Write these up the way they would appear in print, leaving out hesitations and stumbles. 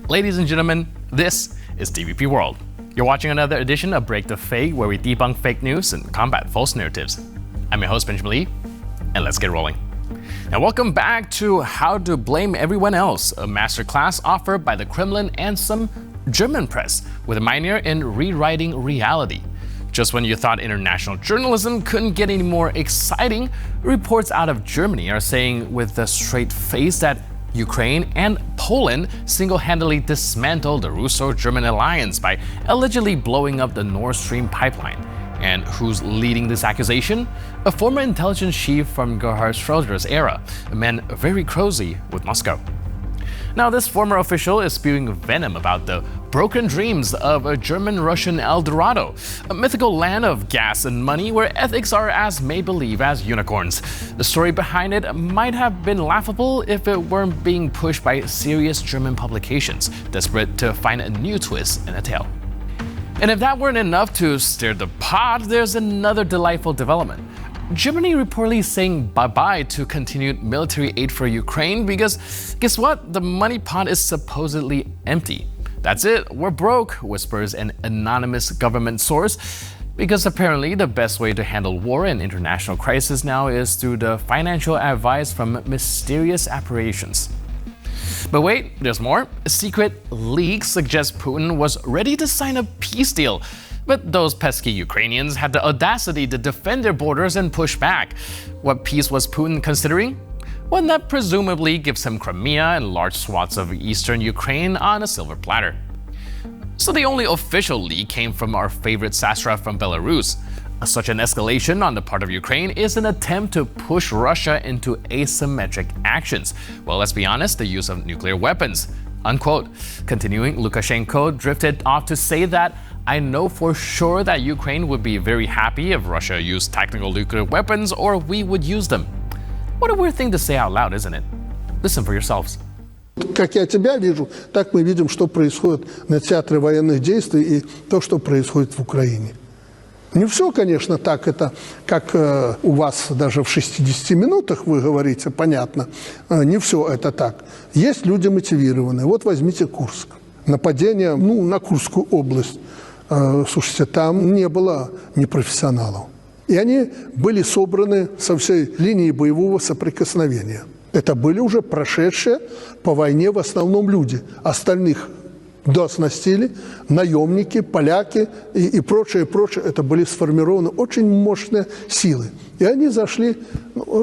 Ladies and gentlemen, this is TVP World. You're watching another edition of Break the Fake, where we debunk fake news and combat false narratives. I'm your host, Benjamin Lee, and let's get rolling. Now, welcome back to How to Blame Everyone Else, a masterclass offered by the Kremlin and some German press, with a minor in rewriting reality. Just when you thought international journalism couldn't get any more exciting, reports out of Germany are saying with a straight face that Ukraine and Poland single-handedly dismantled the Russo-German alliance by allegedly blowing up the Nord Stream pipeline. And who's leading this accusation? A former intelligence chief from Gerhard Schröder's era, a man very cozy with Moscow. Now, this former official is spewing venom about the broken dreams of a German-Russian El Dorado, a mythical land of gas and money where ethics are as make-believe as unicorns. The story behind it might have been laughable if it weren't being pushed by serious German publications, desperate to find a new twist in a tale. And if that weren't enough to stir the pot, there's another delightful development. Germany reportedly saying bye-bye to continued military aid for Ukraine because, guess what? The money pot is supposedly empty. That's it, we're broke, whispers an anonymous government source, because apparently the best way to handle war and international crisis now is through the financial advice from mysterious apparitions. But wait, there's more. Secret leaks suggest Putin was ready to sign a peace deal. But those pesky Ukrainians had the audacity to defend their borders and push back. What peace was Putin considering? One that presumably gives him Crimea and large swaths of eastern Ukraine on a silver platter. So the only official leak came from our favorite Sastra from Belarus. Such an escalation on the part of Ukraine is an attempt to push Russia into asymmetric actions. Well, let's be honest, the use of nuclear weapons. Unquote. Continuing, Lukashenko drifted off to say that I know for sure that Ukraine would be very happy if Russia used tactical nuclear weapons or we would use them. What a weird thing to say out loud, isn't it? Listen for yourselves. Как я тебя вижу, так мы видим, что происходит на театре военных действий и то, что происходит в Украине. Не все, конечно, так, это как у вас даже в 60 минутах вы говорите, понятно, не все это так. Есть люди мотивированные. Вот возьмите Курск. Нападение на Курскую область. Слушайте, там не было непрофессионалов. И они были собраны со всей линии боевого соприкосновения. Это были уже прошедшие по войне в основном люди. Остальных дооснастили, наемники, поляки и прочее. Это были сформированы очень мощные силы. И они зашли...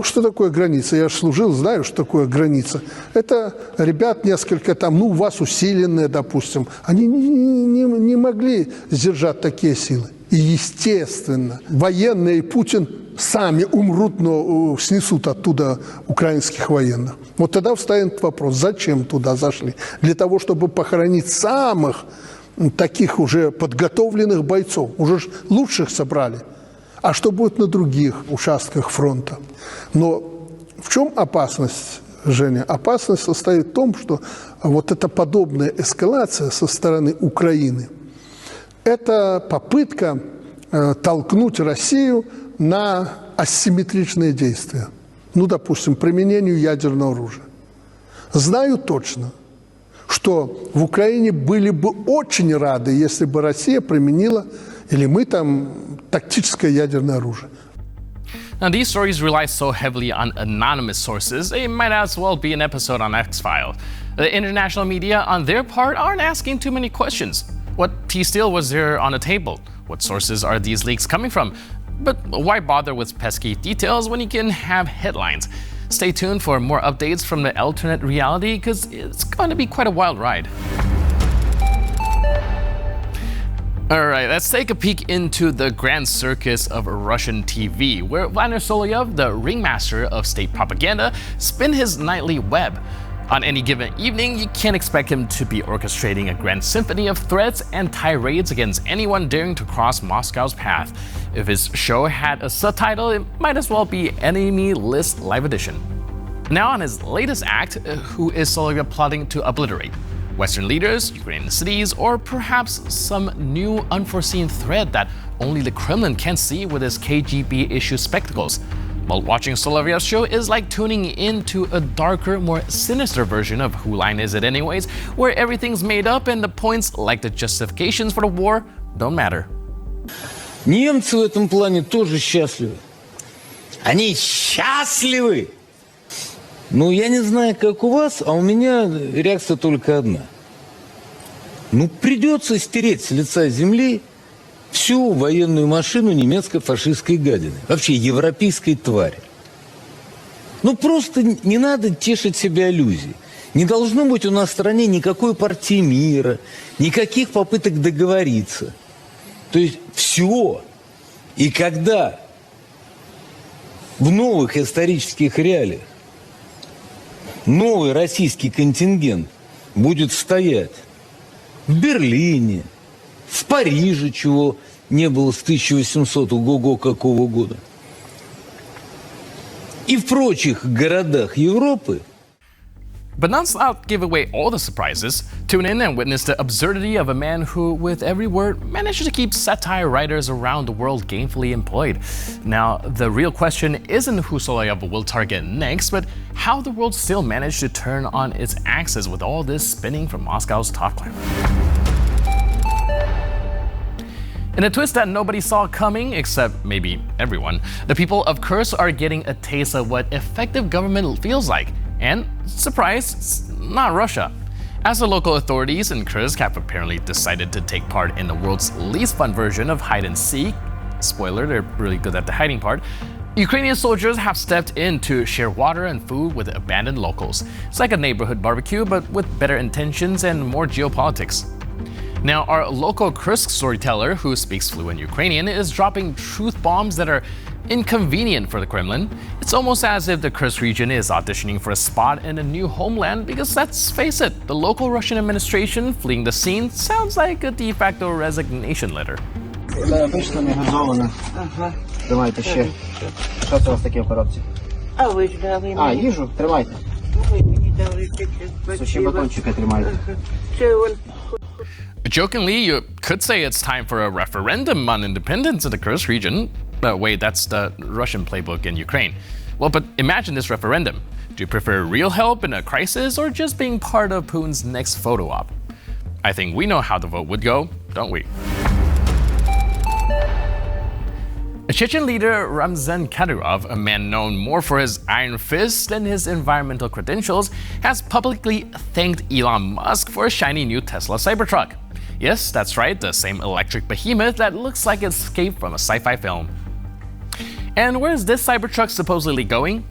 Что такое граница? Я же служил, знаю, что такое граница. Это ребят несколько там, у вас усиленные, допустим. Они не могли сдержать такие силы. И, естественно, военные и Путин сами умрут, но снесут оттуда украинских военных. Вот тогда встанет вопрос, зачем туда зашли? Для того, чтобы похоронить самых таких уже подготовленных бойцов. Уже лучших собрали. А что будет на других участках фронта? Но в чем опасность, Женя? Опасность состоит в том, что вот эта подобная эскалация со стороны Украины – это попытка толкнуть Россию на асимметричные действия. Допустим, применению ядерного оружия. Знаю точно, что в Украине были бы очень рады, если бы Россия применила, или мы там, тактическое ядерное оружие. Now, these stories rely so heavily on anonymous sources, it might as well be an episode on X-Files. The international media, on their part, aren't asking too many questions. What peace deal was there on the table? What sources are these leaks coming from? But why bother with pesky details when you can have headlines? Stay tuned for more updates from the alternate reality, because it's going to be quite a wild ride. Alright, let's take a peek into the grand circus of Russian TV, where Vladimir Soloviow, the ringmaster of state propaganda, spin his nightly web. On any given evening, you can't expect him to be orchestrating a grand symphony of threats and tirades against anyone daring to cross Moscow's path. If his show had a subtitle, it might as well be Enemy List Live Edition. Now on his latest act, who is Soloviow plotting to obliterate? Western leaders, Ukrainian cities, or perhaps some new unforeseen threat that only the Kremlin can see with its KGB-issued spectacles? While watching Soloviow's show is like tuning into a darker, more sinister version of Who Line Is It Anyways, where everything's made up and the points, like the justifications for the war, don't matter. Немцы в этом плане тоже счастливы. Они счастливы! Ну, я не знаю, как у вас, а у меня реакция только одна. Ну, придется стереть с лица земли всю военную машину немецкой фашистской гадины. Вообще, европейской твари. Ну, просто не надо тешить себя иллюзией. Не должно быть у нас в стране никакой партии мира, никаких попыток договориться. То есть все. И когда в новых исторических реалиях новый российский контингент будет стоять в Берлине, в Париже, чего не было с 1800 ого-го какого года, и в прочих городах Европы. But let's not give away all the surprises. Tune in and witness the absurdity of a man who, with every word, managed to keep satire writers around the world gainfully employed. Now, the real question isn't who Soloviov will target next, but how the world still managed to turn on its axis with all this spinning from Moscow's top climber. In a twist that nobody saw coming, except maybe everyone, the people of Kursk are getting a taste of what effective government feels like. And, surprise, it's not Russia. As the local authorities in Kursk have apparently decided to take part in the world's least fun version of hide and seek, spoiler, they're really good at the hiding part, Ukrainian soldiers have stepped in to share water and food with abandoned locals. It's like a neighborhood barbecue, but with better intentions and more geopolitics. Now, our local Kursk storyteller, who speaks fluent Ukrainian, is dropping truth bombs that are inconvenient for the Kremlin. It's almost as if the Kursk region is auditioning for a spot in a new homeland, because let's face it, the local Russian administration fleeing the scene sounds like a de facto resignation letter. Вийшло не газоване. Тримайте ще. Що це у вас таке в коробці? А ви ж дали мені. А, їжу? Тримайте. Ви мені дали таке. Суші батончики тримайте. Це он. Jokingly, you could say it's time for a referendum on independence in the Kursk region. Wait, that's the Russian playbook in Ukraine. Well, but imagine this referendum. Do you prefer real help in a crisis or just being part of Putin's next photo op? I think we know how the vote would go, don't we? Chechen leader Ramzan Kadyrov, a man known more for his iron fist than his environmental credentials, has publicly thanked Elon Musk for a shiny new Tesla Cybertruck. Yes, that's right, the same electric behemoth that looks like it escaped from a sci-fi film. And where is this Cybertruck supposedly going?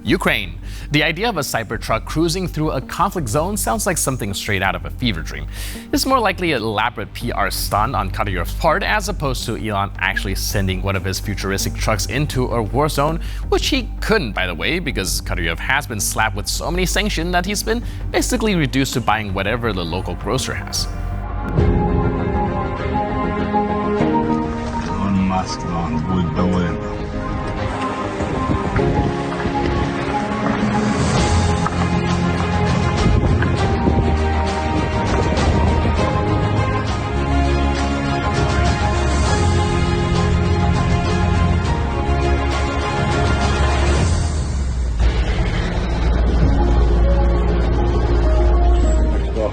Ukraine. The idea of a Cybertruck cruising through a conflict zone sounds like something straight out of a fever dream. It's more likely an elaborate PR stunt on Kadyrov's part, as opposed to Elon actually sending one of his futuristic trucks into a war zone, which he couldn't, by the way, because Kadyrov has been slapped with so many sanctions that he's been basically reduced to buying whatever the local grocer has. Он Маск, он будет доволен.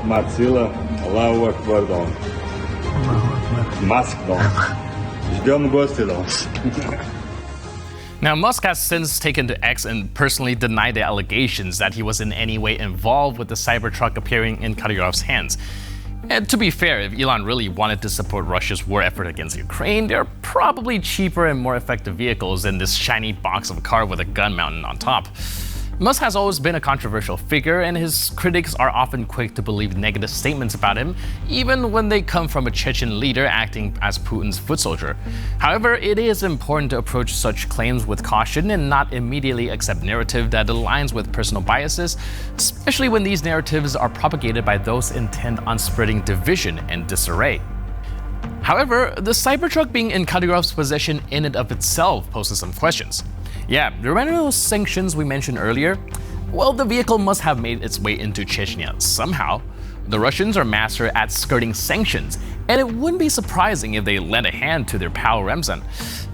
Мацила, Аллаху Акбар, дом. Маск, дом. Ждем гостей, дом. Now, Musk has since taken to X and personally denied the allegations that he was in any way involved with the Cybertruck appearing in Kadyrov's hands. And to be fair, if Elon really wanted to support Russia's war effort against Ukraine, there are probably cheaper and more effective vehicles than this shiny box of a car with a gun mounted on top. Musk has always been a controversial figure, and his critics are often quick to believe negative statements about him, even when they come from a Chechen leader acting as Putin's foot soldier. However, it is important to approach such claims with caution and not immediately accept narrative that aligns with personal biases, especially when these narratives are propagated by those intent on spreading division and disarray. However, the Cybertruck being in Kadyrov's possession in and of itself poses some questions. Yeah, remember those sanctions we mentioned earlier? Well, the vehicle must have made its way into Chechnya somehow. The Russians are master at skirting sanctions, and it wouldn't be surprising if they lend a hand to their pal Ramzan.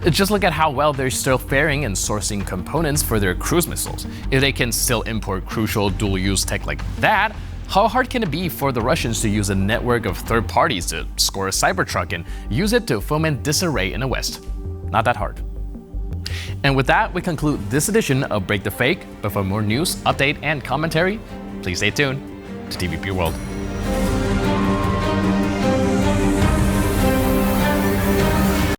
Just look at how well they're still faring in sourcing components for their cruise missiles. If they can still import crucial dual-use tech like that, how hard can it be for the Russians to use a network of third parties to score a Cybertruck and use it to foment disarray in the West? Not that hard. And with that, we conclude this edition of Break the Fake. But for more news, update, and commentary, please stay tuned to TVP World.